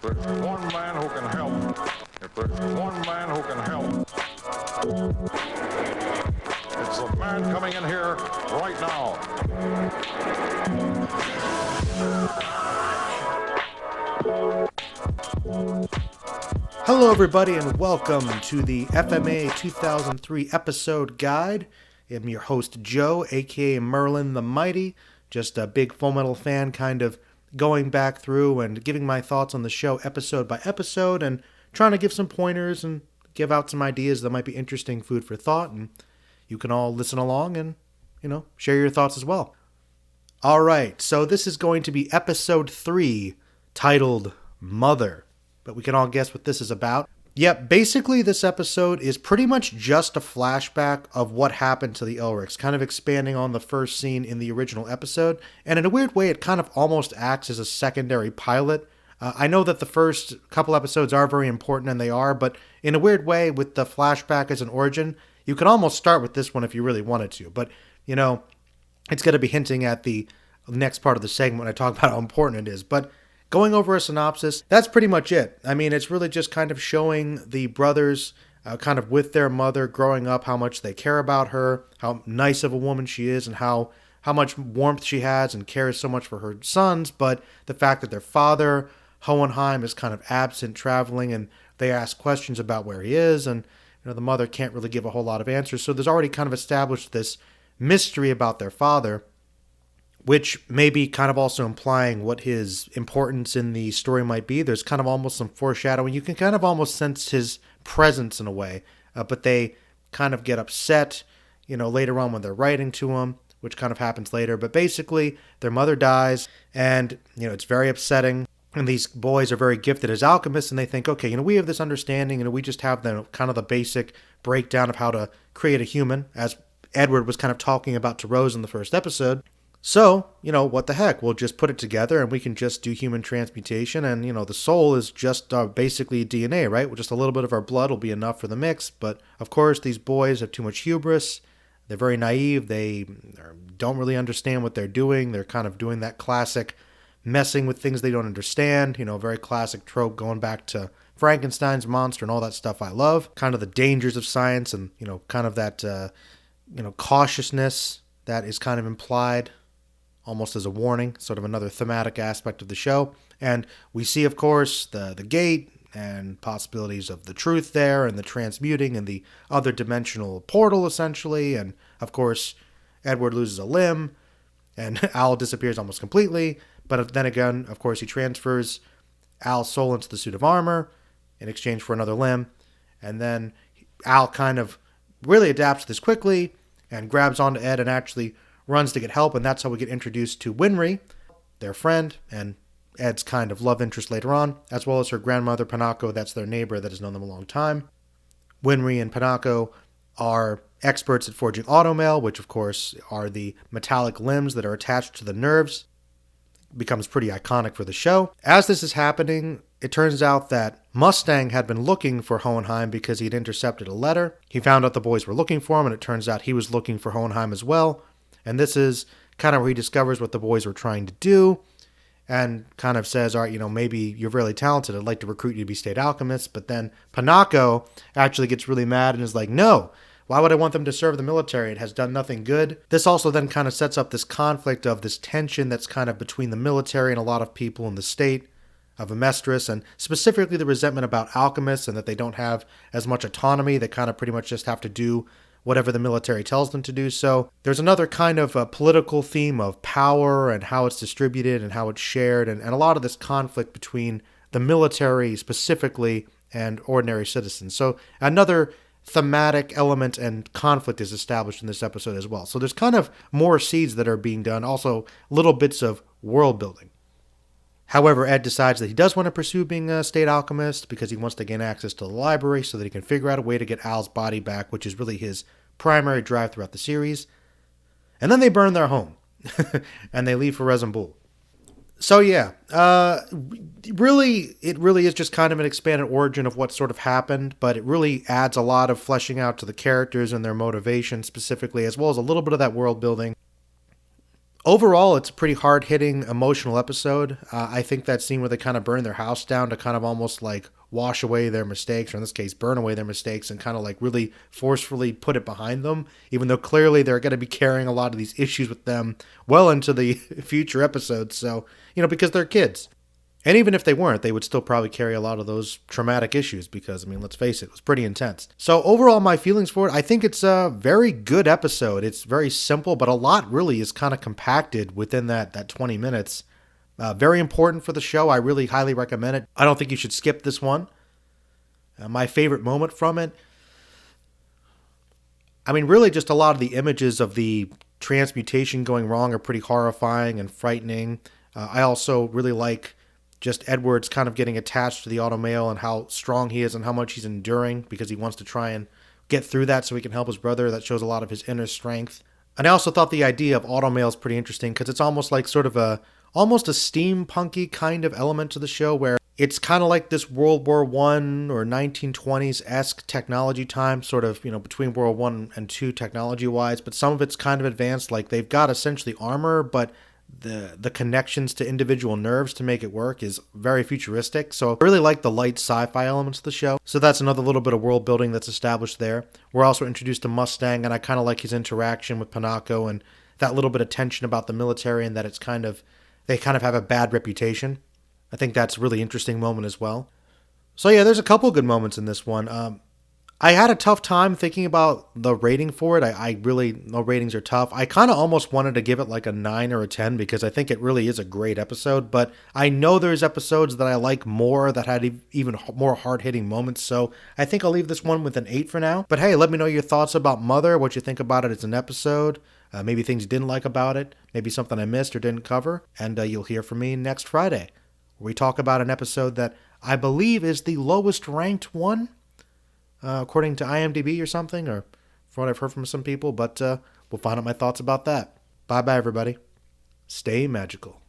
there's one man who can help, if there's one man who can help, it's the man coming in here right now. Hello, everybody, and welcome to the FMA 2003 episode guide. I'm your host, Joe, aka Merlin the Mighty. Just a big Full Metal fan, kind of going back through and giving my thoughts on the show episode by episode and trying to give some pointers and give out some ideas that might be interesting food for thought. And you can all listen along and, share your thoughts as well. All right, so this is going to be episode 3, titled Mother. But we can all guess what this is about. Yep, basically this episode is pretty much just a flashback of what happened to the Elrics, kind of expanding on the first scene in the original episode. And in a weird way, it kind of almost acts as a secondary pilot. I know that the first couple episodes are very important, and they are, but in a weird way, with the flashback as an origin, you could almost start with this one if you really wanted to. But, it's going to be hinting at the next part of the segment when I talk about how important it is. But going over a synopsis, that's pretty much it. I mean, it's really just kind of showing the brothers kind of with their mother growing up, how much they care about her, how nice of a woman she is, and how much warmth she has and cares so much for her sons. But the fact that their father, Hohenheim, is kind of absent traveling, and they ask questions about where he is, and the mother can't really give a whole lot of answers. So there's already kind of established this mystery about their father, which may be kind of also implying what his importance in the story might be. There's kind of almost some foreshadowing. You can kind of almost sense his presence in a way, but they kind of get upset, later on when they're writing to him, which kind of happens later. But basically, their mother dies, and, it's very upsetting. And these boys are very gifted as alchemists, and they think, okay, we have this understanding, and we just have the kind of the basic breakdown of how to create a human, as Edward was kind of talking about to Rose in the first episode. So, what the heck? We'll just put it together and we can just do human transmutation. And, the soul is just basically DNA, right? Well, just a little bit of our blood will be enough for the mix. But, of course, these boys have too much hubris. They're very naive. They don't really understand what they're doing. They're kind of doing that classic messing with things they don't understand. Very classic trope going back to Frankenstein's monster and all that stuff I love. Kind of the dangers of science and, kind of that, cautiousness that is kind of implied almost as a warning, sort of another thematic aspect of the show. And we see, of course, the gate and possibilities of the truth there and the transmuting and the other dimensional portal, essentially. And, of course, Edward loses a limb and Al disappears almost completely. But then again, of course, he transfers Al's soul into the suit of armor in exchange for another limb. And then Al kind of really adapts to this quickly and grabs onto Ed and actually runs to get help, and that's how we get introduced to Winry, their friend, and Ed's kind of love interest later on, as well as her grandmother, Panako, that's their neighbor that has known them a long time. Winry and Panako are experts at forging automail, which of course are the metallic limbs that are attached to the nerves. Becomes pretty iconic for the show. As this is happening, it turns out that Mustang had been looking for Hohenheim because he had intercepted a letter. He found out the boys were looking for him, and it turns out he was looking for Hohenheim as well. And this is kind of where he discovers what the boys were trying to do and kind of says, all right, maybe you're really talented. I'd like to recruit you to be state alchemists. But then Panako actually gets really mad and is like, no, why would I want them to serve the military? It has done nothing good. This also then kind of sets up this conflict of this tension that's kind of between the military and a lot of people in the state of Amestris, and specifically the resentment about alchemists and that they don't have as much autonomy. They kind of pretty much just have to do whatever the military tells them to do. So there's another kind of a political theme of power and how it's distributed and how it's shared, and a lot of this conflict between the military specifically and ordinary citizens. So another thematic element and conflict is established in this episode as well. So there's kind of more seeds that are being done, also little bits of world building. However, Ed decides that he does want to pursue being a state alchemist because he wants to gain access to the library so that he can figure out a way to get Al's body back, which is really his primary drive throughout the series. And then they burn their home and they leave for Rezembul. So yeah, it really is just kind of an expanded origin of what sort of happened, but it really adds a lot of fleshing out to the characters and their motivation specifically, as well as a little bit of that world building. Overall, it's a pretty hard-hitting, emotional episode. I think that scene where they kind of burn their house down to kind of almost like wash away their mistakes, or in this case, burn away their mistakes, and kind of like really forcefully put it behind them, even though clearly they're going to be carrying a lot of these issues with them well into the future episodes. So, because they're kids. And even if they weren't, they would still probably carry a lot of those traumatic issues because, let's face it, it was pretty intense. So overall, my feelings for it, I think it's a very good episode. It's very simple, but a lot really is kind of compacted within that 20 minutes. Very important for the show. I really highly recommend it. I don't think you should skip this one. My favorite moment from it, really just a lot of the images of the transmutation going wrong are pretty horrifying and frightening. I also really like just Edward's kind of getting attached to the automail and how strong he is and how much he's enduring because he wants to try and get through that so he can help his brother. That shows a lot of his inner strength. And I also thought the idea of automail is pretty interesting because it's almost like sort of almost a steampunky kind of element to the show where it's kind of like this World War I or 1920s-esque technology time, sort of, between World War I and II technology-wise, but some of it's kind of advanced. Like they've got essentially armor, but the connections to individual nerves to make it work is very futuristic. So I really like the light sci-fi elements of the show. So that's another little bit of world building that's established there. We're also introduced to Mustang, and I kind of like his interaction with Panako and that little bit of tension about the military and that they kind of have a bad reputation. I think that's a really interesting moment as well. So yeah, there's a couple good moments in this one. I had a tough time thinking about the rating for it. I really, no, ratings are tough. I kind of almost wanted to give it like a 9 or a 10 because I think it really is a great episode, but I know there's episodes that I like more that had even more hard-hitting moments, so I think I'll leave this one with an 8 for now. But hey, let me know your thoughts about Mother, what you think about it as an episode, maybe things you didn't like about it, maybe something I missed or didn't cover, and you'll hear from me next Friday, where we talk about an episode that I believe is the lowest ranked one, according to IMDb or something, or from what I've heard from some people, but we'll find out my thoughts about that. Bye-bye, everybody. Stay magical.